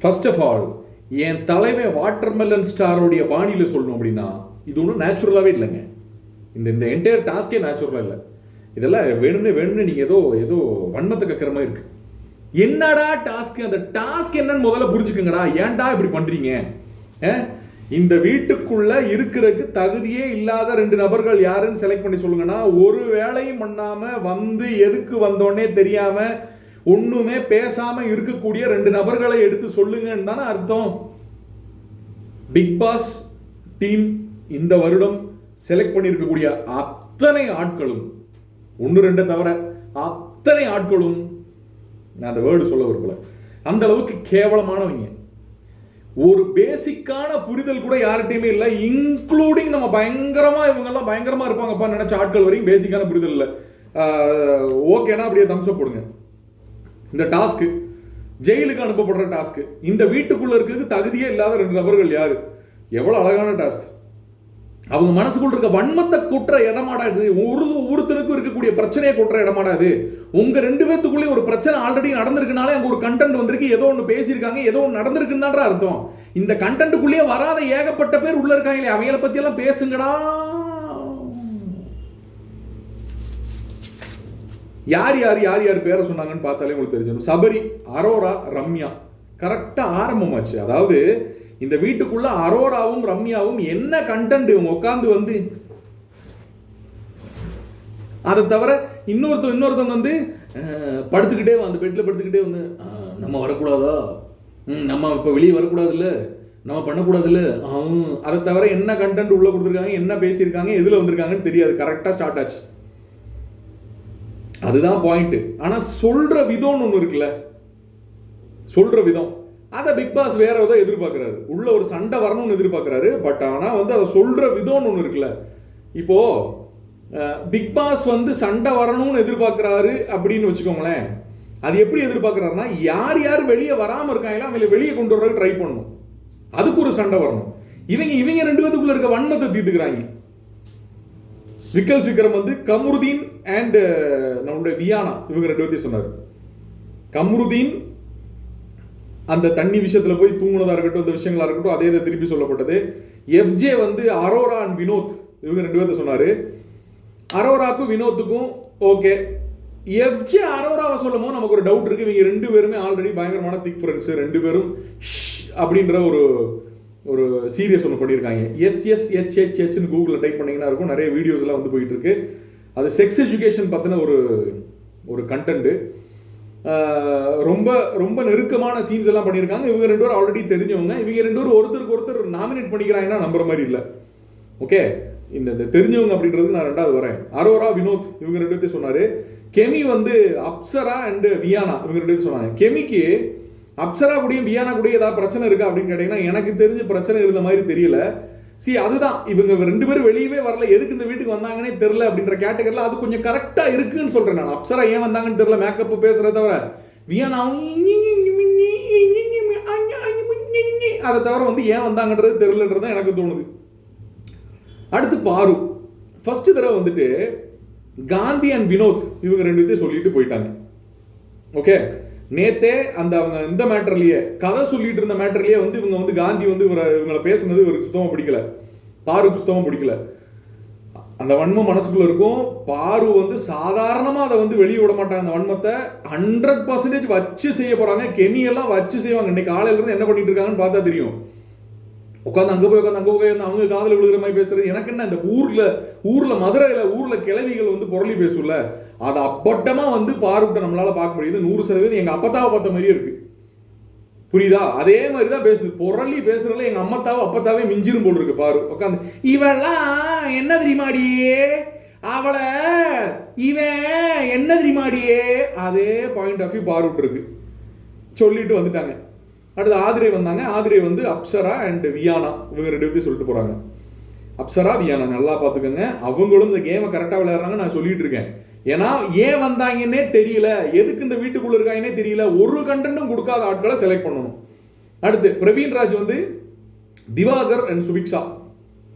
First of all என் தலைமை watermelon ஸ்டாரோடைய பாணியில் சொல்லணும் அப்படின்னா இது ஒன்றும் நேச்சுரலாகவே இல்லைங்க. இந்த என்டையர் டாஸ்கே நேச்சுரலாக இல்லை. இதெல்லாம் வேணும்னு நீங்கள் ஏதோ வண்ணத்தை கக்கிற மாதிரி இருக்கு. என்னடா டாஸ்க்? அந்த டாஸ்க் என்னன்னு முதல்ல புரிஞ்சுக்குங்கடா. ஏன்டா இப்படி பண்றீங்க? இந்த வீட்டுக்குள்ள இருக்கிறதுக்கு தகுதியே இல்லாத 2 நபர்கள் யாருன்னு செலக்ட் பண்ணி சொல்லுங்கன்னா, ஒரு வேலையும் பண்ணாம வந்து எதுக்கு வந்தோன்னே தெரியாம ஒண்ணுமே பேசாம இருக்கக்கூடிய 2 நபர்களை எடுத்து சொல்லுங்கன்னு தானே அர்த்தம். பிக் பாஸ் டீம் இந்த வருடம் செலக்ட் பண்ணியிருக்கக்கூடிய அத்தனை ஆட்களும் 1-2 தவிர அத்தனை ஆட்களும், நான் அந்த வேர்டு சொல்ல விரும்பல, அந்த அளவுக்கு கேவலமானவங்க. ஒரு பேசிக்கான புரிதல் கூட யார்கிட்டயுமே இல்லை, இன்க்ளூடிங் நம்ம பயங்கரமா இவங்கெல்லாம் பயங்கரமா இருப்பாங்கப்பா நினைச்ச ஆட்கள் வரைக்கும் பேசிக்கான புரிதல் இல்லை. ஓகேனா அப்படியே தம்ஸ் அப் போடுங்க. இந்த டாஸ்க் ஜெயிலுக்கு அனுப்பப்படுற டாஸ்க், இந்த வீட்டுக்குள்ள இருக்கிறதுக்கு தகுதியே இல்லாத 2 நபர்கள் யாரு? எவ்வளவு அழகான டாஸ்க். அவங்க மனசுக்குள்ள இருக்க வன்மத்தை கூட்டுற இடமாடாது, ஒருத்தனுக்கும் இருக்கக்கூடிய பிரச்சனையை கூட்டுற இடமாடாது. உங்க 2 பேத்துக்குள்ளே ஒரு பிரச்சனை ஆல்ரெடி நடந்திருக்குனாலே அங்க ஒரு கண்டென்ட் வந்திருக்கு, ஏதோ ஒன்று பேசியிருக்காங்க, ஏதோ ஒன்று நடந்திருக்குன்னு அர்த்தம். இந்த கண்டென்ட்டுக்குள்ளேயே வராத ஏகப்பட்ட பேர் உள்ள இருக்காங்களே, அவங்கள பத்தி எல்லாம் பேசுங்கடா. யார் பேரை சொன்னாங்கன்னு பார்த்தாலே உங்களுக்கு தெரிஞ்சிடும். சபரி, அரோரா, ரம்யா கரெக்டா ஆரம்பமாச்சு. அதாவது இந்த வீட்டுக்குள்ள அரோராவும் ரம்யாவும் என்ன கண்டென்ட் இவங்க உட்காந்து வந்து, அதை தவிர இன்னொருத்தவங்க வந்து படுத்துக்கிட்டே அந்த பெட்ல படுத்துக்கிட்டே வந்து நம்ம வரக்கூடாதா, நம்ம இப்ப வெளியே வரக்கூடாதுல்ல, நம்ம பண்ணக்கூடாதுல்ல, அதை தவிர என்ன கண்டென்ட் உள்ள கொடுத்துருக்காங்க, என்ன பேசியிருக்காங்க, எதுல வந்திருக்காங்கன்னு தெரியாது. கரெக்டா ஸ்டார்ட் ஆச்சு. அதுதான் பாயிண்ட். ஆனா சொல்ற விதம்னு ஒண்ணு இருக்குல்ல, சொல்ற விதம் அதை பிக் பாஸ் வேற ஏதோ எதிர்பார்க்கிறாரு. உள்ள ஒரு சண்டை வரணும்னு எதிர்பார்க்கிறாரு. பட் ஆனா வந்து அதை சொல்ற விதம்னு ஒண்ணு இருக்குல்ல. இப்போ பிக் பாஸ் வந்து சண்டை வரணும்னு எதிர்பார்க்கிறாரு அப்படின்னு வச்சுக்கோங்களேன். அது எப்படி எதிர்பார்க்கிறாருன்னா, யார் வெளியே வராம இருக்காங்களோ அவங்களை வெளியே கொண்டு வர்றதுக்கு ட்ரை பண்ணணும். அதுக்கு ஒரு சண்டை வரணும். இவங்க 2 பேத்துக்குள்ள இருக்க வன்மத்தை தீர்த்துக்கிறாங்க. விக்ரம் வந்து கமருதீன் அண்ட் நம்மளுடைய வியானா இவங்க 2 பேர்த்தையும் சொன்னார். கமருதீன் அந்த தண்ணி விஷயத்துல போய் தூங்குனதா இருக்கட்டும், இந்த விஷயங்களா இருக்கட்டும், அதே திருப்பி சொல்லப்பட்டது. எஃப்ஜே வந்து அரோரா அண்ட் வினோத் இவங்க 2 பேர்த்த சொன்னாரு. அரோராக்கும் வினோத்துக்கும் ஓகே. எஃப்ஜே அரோராவை சொல்லும் போது நமக்கு ஒரு டவுட் இருக்கு. இவங்க 2 பேருமே ஆல்ரெடி பயங்கரமான திக் ஃப்ரெண்ட்ஸ். 2 பேரும் அப்படின்ற ஒரு சீரியஸ் ஒன்று பண்ணியிருக்காங்க. SSHHHன்னு கூகுளில் டைப் பண்ணிங்கன்னா இருக்கும். நிறைய வீடியோஸ் எல்லாம் வந்து போயிட்டு இருக்கு. அது செக்ஸ் எஜுகேஷன் பற்றின ஒரு கண்டென்ட். ரொம்ப ரொம்ப நெருக்கமான சீன்ஸ் எல்லாம் பண்ணியிருக்காங்க. இவங்க 2 பேரும் ஆல்ரெடி தெரிஞ்சவங்க. இவங்க 2 பேரும் ஒருத்தர் நாமினேட் பண்ணிக்கிறாங்கன்னா நம்புற மாதிரி இல்லை. ஓகே, இந்த தெரிஞ்சவங்க அப்படின்றது நான் 2வது வரேன். அரோரா, வினோத் இவங்க 2 பேர்த்தையும் சொன்னாரு. கெமி வந்து அப்சரா அண்ட் வியானா இவங்க 2 பேரும் சொன்னாங்க. கெமிக்கு அப்சரா கூடயும் வியானா கூட ஏதாவது பிரச்சனை இருக்கா அப்படின்னு கேட்டீங்கன்னா எனக்கு தெரிஞ்ச பிரச்சனை இருந்த மாதிரி தெரியல. அதுதான் இவங்க 2 பேரும் வெளியவே வரல, எதுக்கு இந்த வீட்டுக்கு வந்தாங்கன்னே தெரியல அப்படின்ற கேட்டகரியில் அது கொஞ்சம் கரெக்டா இருக்குன்னு சொல்றேன் நான். அப்சரா ஏன் வந்தாங்கன்னு தெரியல, மேக்கப் பேசுறத தவிர வியானாவும் அதை தவிர வந்து ஏன் வந்தாங்கன்றது தெரியலன்றது எனக்கு தோணுது. அடுத்து பாரு ஃபர்ஸ்ட் தடவை வந்துட்டு காந்தி அண்ட் வினோத் இவங்க 2 பேர்த்தையும் சொல்லிட்டு போயிட்டாங்க. ஓகே, நேத்தே அவங்க இந்த மேட்டர்லயே கதை சொல்லிட்டு இருந்த மேட்டர்லயே வந்து இவங்க வந்து காந்தி வந்து இவங்களை பேசுனது இவருக்கு சுத்தமா பிடிக்கல, பாருக்கு சுத்தமா பிடிக்கல. அந்த வன்மம் மனசுக்குள்ள இருக்கும். பாரு வந்து சாதாரணமா அதை வந்து வெளியே விட மாட்டாங்க. அந்த வன்மத்தை 100% வச்சு செய்ய போறாங்க. கெமி எல்லாம் வச்சு செய்வாங்க. இன்னைக்கு காலையில இருந்து என்ன பண்ணிட்டு இருக்காங்கன்னு பார்த்தா தெரியும். உட்காந்து அங்க போய் அவங்க காதல விழுகிற மாதிரி பேசுறது. எனக்கு என்ன, இந்த ஊர்ல மதுரையில ஊர்ல கிளவிகள் வந்து புரளி பேசும்ல, அதை அப்பட்டமா வந்து பாருட்ட நம்மளால பார்க்க முடியுது. 100% எங்க அப்பத்தாவை பார்த்த மாதிரியே இருக்கு. புரியுதா? அதே மாதிரிதான் பேசுது. புரளி பேசுறதுல எங்க அப்பத்தாவே மிஞ்சிரும் போல் இருக்கு. பாரு உட்காந்து இவெல்லாம் என்ன தெரியுமாடியே, அவளை இவன் என்ன தெரியுமாடியே, அதே பாயிண்ட் ஆஃப் வியூ பாருட்டு இருக்கு. சொல்லிட்டு வந்துட்டாங்க. அடுத்து ஆதிரை வந்தாங்க. ஆதிரை வந்து அப்சரா அண்ட் வியானா இவங்க 2 பேர்த்தையும் சொல்லிட்டு போறாங்க. அப்சரா, வியானா நல்லா பார்த்துக்கோங்க. அவங்களும் இந்த கேமை கரெக்டாக விளையாடுறாங்க நான் சொல்லிட்டு இருக்கேன். ஏன்னா ஏன் வந்தாங்கன்னே தெரியல, எதுக்கு இந்த வீட்டுக்குள்ள இருக்காங்கன்னே தெரியல. ஒரு கண்டென்ட்டும் கொடுக்காத ஆட்களை செலக்ட் பண்ணணும். அடுத்து பிரவீன் ராஜ் வந்து திவாகர் அண்ட் சுபிக்ஷா.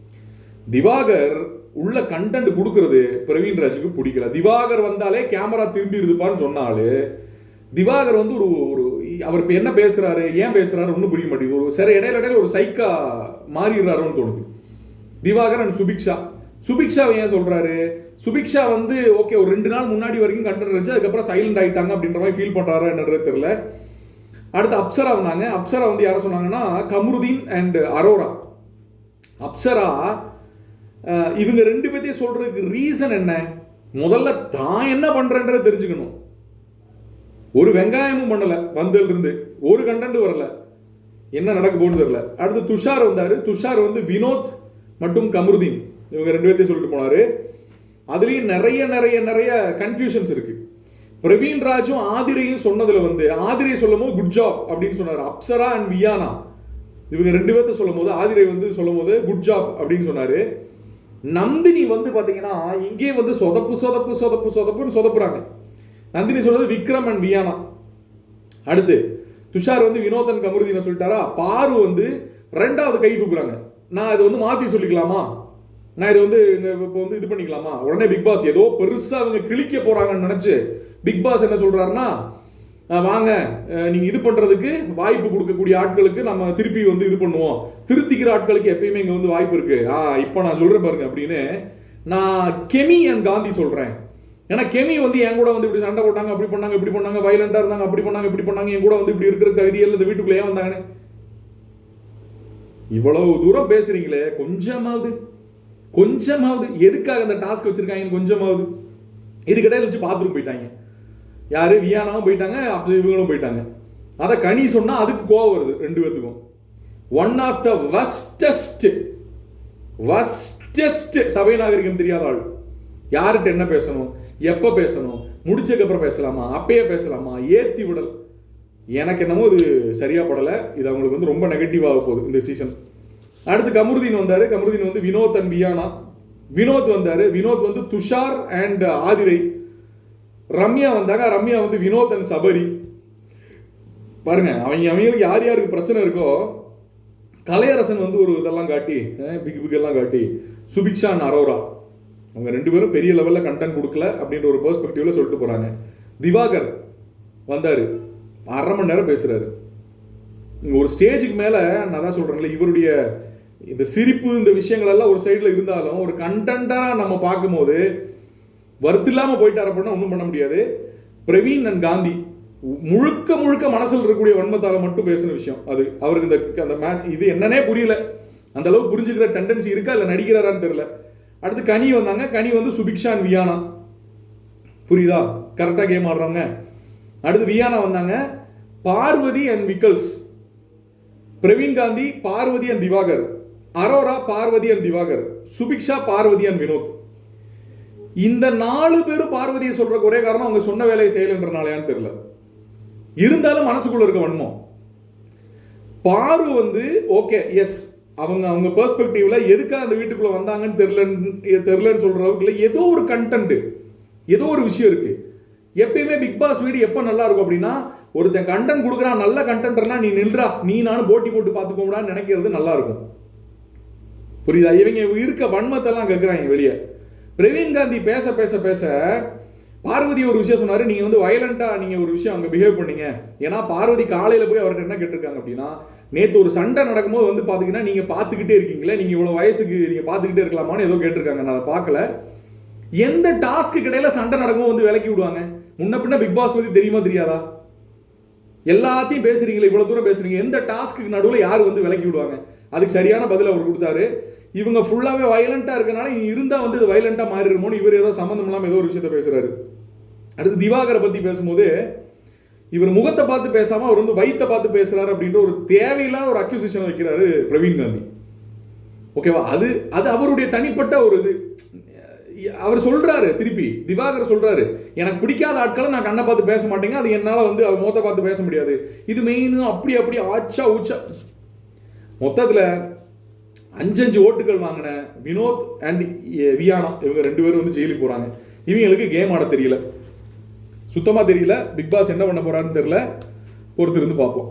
திவாகர் உள்ள கண்டென்ட் கொடுக்கறது பிரவீன் ராஜுக்கு பிடிக்கல. திவாகர் வந்தாலே கேமரா திரும்பி இருப்பான்னு சொன்னாலே திவாகர் வந்து ஒரு அவர் இப்போ என்ன பேசுறாரு, ஏன் பேசுறாரு ஒன்றும் புரிய மாட்டேங்குது. ஒரு சரி இடையில ஒரு சைக்கா மாறிடுறாருன்னு தோணுது. திவாகர் அண்ட் சுபிக்ஷாவை ஏன் சொல்றாரு? சுபிக்ஷா வந்து ஓகே ஒரு 2 நாள் முன்னாடி வரைக்கும் கண்டென்ட் இருந்துச்சு, அதுக்கப்புறம் சைலண்ட் ஆயிட்டாங்க அப்படின்ற மாதிரி ஃபீல் பண்றாரு என்னன்றது தெரியல. அடுத்து அப்சரா வந்தாங்க. அப்சரா வந்து யாரை சொன்னாங்கன்னா கமருதீன் அண்ட் அரோரா. அப்சரா இவங்க 2 பேர்த்தையும் சொல்றதுக்கு ரீசன் என்ன? முதல்ல தான் என்ன பண்றேன்றதை தெரிஞ்சுக்கணும். ஒரு வெங்காயமும் பண்ணல, வந்ததுல இருந்து ஒரு கண்டென்ட் வரல, என்ன நடக்க போகுது தெரியல. அடுத்து துஷார் வந்தாரு. துஷார் வந்து வினோத் மற்றும் கமருதீன் இவங்க 2 பேர்த்தையும் சொல்லிட்டு போனாரு. அதுலயும் நிறைய நிறைய நிறைய கன்ஃபியூஷன்ஸ் இருக்கு. பிரவீன் ராஜும் ஆதிரையும் சொன்னதுல வந்து ஆதிரை சொல்லும் போது குட் ஜாப் அப்படின்னு சொன்னாரு. அப்சரா அண்ட் வியானா இவங்க 2 பேர்த்த சொல்லும் போது ஆதிரை வந்து சொல்லும் போது குட் ஜாப் அப்படின்னு சொன்னாரு. நந்தினி வந்து பாத்தீங்கன்னா இங்கே வந்து சொதப்புன்னு சொதப்புறாங்க. நந்தினி சொல்றது விக்ரம் அண்ட் வியானா. அடுத்து துஷார் வந்து வினோதன் கமருதீனை சொல்லிட்டாரா. பாரு வந்து 2வது கை தூக்குறாங்க. நான் இதை வந்து மாத்தி சொல்லிக்கலாமா, நான் இதை வந்து இப்போ வந்து இது பண்ணிக்கலாமா. உடனே பிக் பாஸ் ஏதோ பெருசா அவங்க கிழிக்க போறாங்கன்னு நினைச்சு பிக் பாஸ் என்ன சொல்றாருன்னா, வாங்க நீங்க இது பண்றதுக்கு வாய்ப்பு கொடுக்கக்கூடிய ஆட்களுக்கு நம்ம திருப்பி வந்து இது பண்ணுவோம், திருத்திக்கிற ஆட்களுக்கு எப்பயுமே இங்க வந்து வாய்ப்பு இருக்கு. இப்போ நான் சொல்றேன் பாருங்க அப்படின்னு நான் கெமி அண்ட் காந்தி சொல்றேன். ஏன்னா கெமி வந்து என் கூட வந்து இப்படி சண்டை போட்டாங்க, அப்படி பண்ணாங்க, இப்படி பண்ணாங்க, வயலண்டா இருந்தாங்க, அப்படி பண்ணாங்க, இப்படி பண்ணாங்க, என் கூட வந்து இப்படி இருக்கிற தகுதியில் இந்த வீட்டுக்குள்ளே வந்தாங்கன்னு இவ்வளவு தூரம் பேசுறீங்களே, கொஞ்சமாவது எதுக்காக அந்த டாஸ்க் வச்சிருக்காங்க? கொஞ்சமாவது இதுக்கிட்ட வச்சு பாத்ரூம் போயிட்டாங்க. யாரு? வியானாவும் போயிட்டாங்க, அப்படி இவங்களும் போயிட்டாங்க. அதை கனி சொன்னா அதுக்கு கோவம் வருது 2 பேத்துக்கும். ஒன் ஆஃப் த வஸ்டஸ்ட் சபை நாகரிகம் தெரியாத ஆள். யார்கிட்ட என்ன பேசணும், எப்ப பேசணும், முடிச்சதுக்கு அப்புறம் பேசலாமா, அப்பயே பேசலாமா, ஏத்தி விடல். எனக்கு என்னமோ இது சரியா படல. இது அவங்களுக்கு வந்து ரொம்ப நெகட்டிவாக போகுது இந்த சீசன். அடுத்து கமருதீன் வந்தாரு. கமருதீன் வந்து வினோத் அண்ட் வியானா. வினோத் வந்தாரு. வினோத் வந்து துஷார் அண்ட் ஆதிரை. ரம்யா வந்தாங்க. ரம்யா வந்து வினோத் அண்ட் சபரி. பாருங்க அவங்களுக்கு யார் யாருக்கு பிரச்சனை இருக்கோ, கலையரசன் வந்து ஒரு இதெல்லாம் காட்டி பிக் எல்லாம் காட்டி சுபிக்ஷா அண்ட் அரோரா அவங்க 2 பேரும் பெரிய லெவல்ல கண்டென்ட் கொடுக்கல அப்படின்ற ஒரு பெர்ஸ்பெக்டிவ்ல சொல்லிட்டு போறாங்க. திவாகர் வந்தாரு, 1/2 மணி நேரம் பேசுறாரு. ஒரு ஸ்டேஜுக்கு மேல நான் தான் சொல்றேன்ல, இவருடைய இந்த சிரிப்பு இந்த விஷயங்கள் எல்லாம் ஒரு சைடுல இருந்தாலும் ஒரு கண்டென்ட்டா நம்ம பார்க்கும்போது வருத்து இல்லாம போயிட்டார் அப்படின்னா ஒன்றும் பண்ண முடியாது. பிரவீன் அண்ட் காந்தி முழுக்க மனசில் இருக்கக்கூடிய வன்மத்தால மட்டும் பேசின விஷயம். அது அவருக்கு அந்த மேட்ச் இது என்னன்னே புரியல. அந்த அளவுக்கு புரிஞ்சுக்கிற டெண்டன்சி இருக்கா இல்லை நடிக்கிறாரான்னு தெரியல. அடுத்து கனி வந்தாங்க. கனி வந்து சுபிக்ஷா அண்ட் வியானா. புரியுதா? கரெக்டாக கேம் ஆடுறாங்க. அடுத்து வியானா வந்தாங்க. Parvathi and Vikkals. Praveen Gandhi Parvathi and Diwakar. Aurora Parvathi and Diwakar. Subiksha Parvathi and Vinoth. இந்த 4 பேரும் பார்வதியை சொல்ற ஒரே காரணம் அவங்க சொன்ன வேலையை செய்யலன்றனாலயான்னு தெரியல. இருந்தாலும் மனசுக்குள்ள இருக்க வன்மம். பாரு வந்து ஓகே எஸ் அவங்க பெர்ஸ்பெக்டிவ்ல எதுக்காக அந்த வீட்டுக்குள்ள வந்தாங்கன்னு தெரியலன்னு சொல்றவங்க ஏதோ ஒரு கண்டென்ட், ஏதோ ஒரு விஷயம் இருக்கு. எப்பயுமே பிக் பாஸ் வீடு எப்ப நல்லா இருக்கும் அப்படின்னா, ஒருத்தன் கண்டென்ட் கொடுக்குறான், நல்ல கண்டென்ட்னா நீ நில்றா, நீ நானும் போட்டி போட்டு பார்த்துக்கோடான்னு நினைக்கிறது நல்லா இருக்கும். புரியுதா? இவங்க இருக்க வன்மத்தெல்லாம் கேட்குறாங்க வெளியே. பிரவீன் காந்தி பேச பேச பேச பார்வதி ஒரு விஷயம் சொன்னாரு. நீங்க வந்து வயலண்டா நீங்க ஒரு விஷயம் அங்க பிஹேவ் பண்ணீங்க. ஏன்னா பார்வதி காலையில போய் அவர்கிட்ட என்ன கேட்டிருக்காங்க அப்படின்னா, நேற்று ஒரு சண்டை நடக்கும்போது வந்து பாத்தீங்கன்னா நீங்க பாத்துக்கிட்டே இருக்கீங்களே, நீங்க இவ்வளவு வயசுக்கு நீங்க பாத்துக்கிட்டே இருக்கலாமான்னு ஏதோ கேட்டிருக்காங்க. நான் அதை பார்க்கல. எந்த டாஸ்க்கு கிடையில சண்டை நடக்கும்போது வந்து விலக்கி விடுவாங்க? முன்ன பின்ன பிக் பாஸ் பத்தி தெரியுமா தெரியாதா? எல்லாத்தையும் பேசுறீங்களே, இவ்வளவு தூரம் பேசுறீங்க, எந்த டாஸ்க்கு நடுவில் யார் வந்து விலக்கி விடுவாங்க? அதுக்கு சரியான பதில் அவர் கொடுத்தாரு. இவங்க ஃபுல்லாவே வயலண்டா இருக்கனால இனி இருந்தா வந்து இது வயலண்டா மாறிடுமோன்னு இவர் ஏதோ சம்மந்தம் இல்லாம ஏதோ ஒரு விஷயத்த பேசுறாரு. அடுத்து திவாகரை பத்தி பேசும்போது இவர் முகத்தை பார்த்து பேசாம அவர் வந்து வயித்தை பார்த்து பேசுறாரு அப்படின்ற ஒரு தேவையில்லாத ஒரு அக்யூசேஷன் வைக்கிறாரு பிரவீன் காந்தி. ஓகேவா? அது அது அவருடைய தனிப்பட்ட ஒரு இது. அவர் சொல்றாரு, திருப்பி திவாகர் சொல்றாரு, எனக்கு பிடிக்காத ஆட்களை நான் கண்ணை பார்த்து பேச மாட்டேங்க, அது என்னால வந்து அவர் முகத்தை பார்த்து பேச முடியாது, இது மெயின் அப்படி ஆச்சா ஊச்சா. மொத்தத்துல 5 ஓட்டுகள் வாங்கின வினோத் அண்ட் வியானா இவங்க 2 பேரும் வந்து ஜெயிலுக்கு போறாங்க. இவங்களுக்கு கேம் ஆட தெரியல, சுத்தமா தெரியல. பிக் பாஸ் என்ன பண்ண போறாருன்னு தெரியல. பொறுத்திருந்து பார்ப்போம்.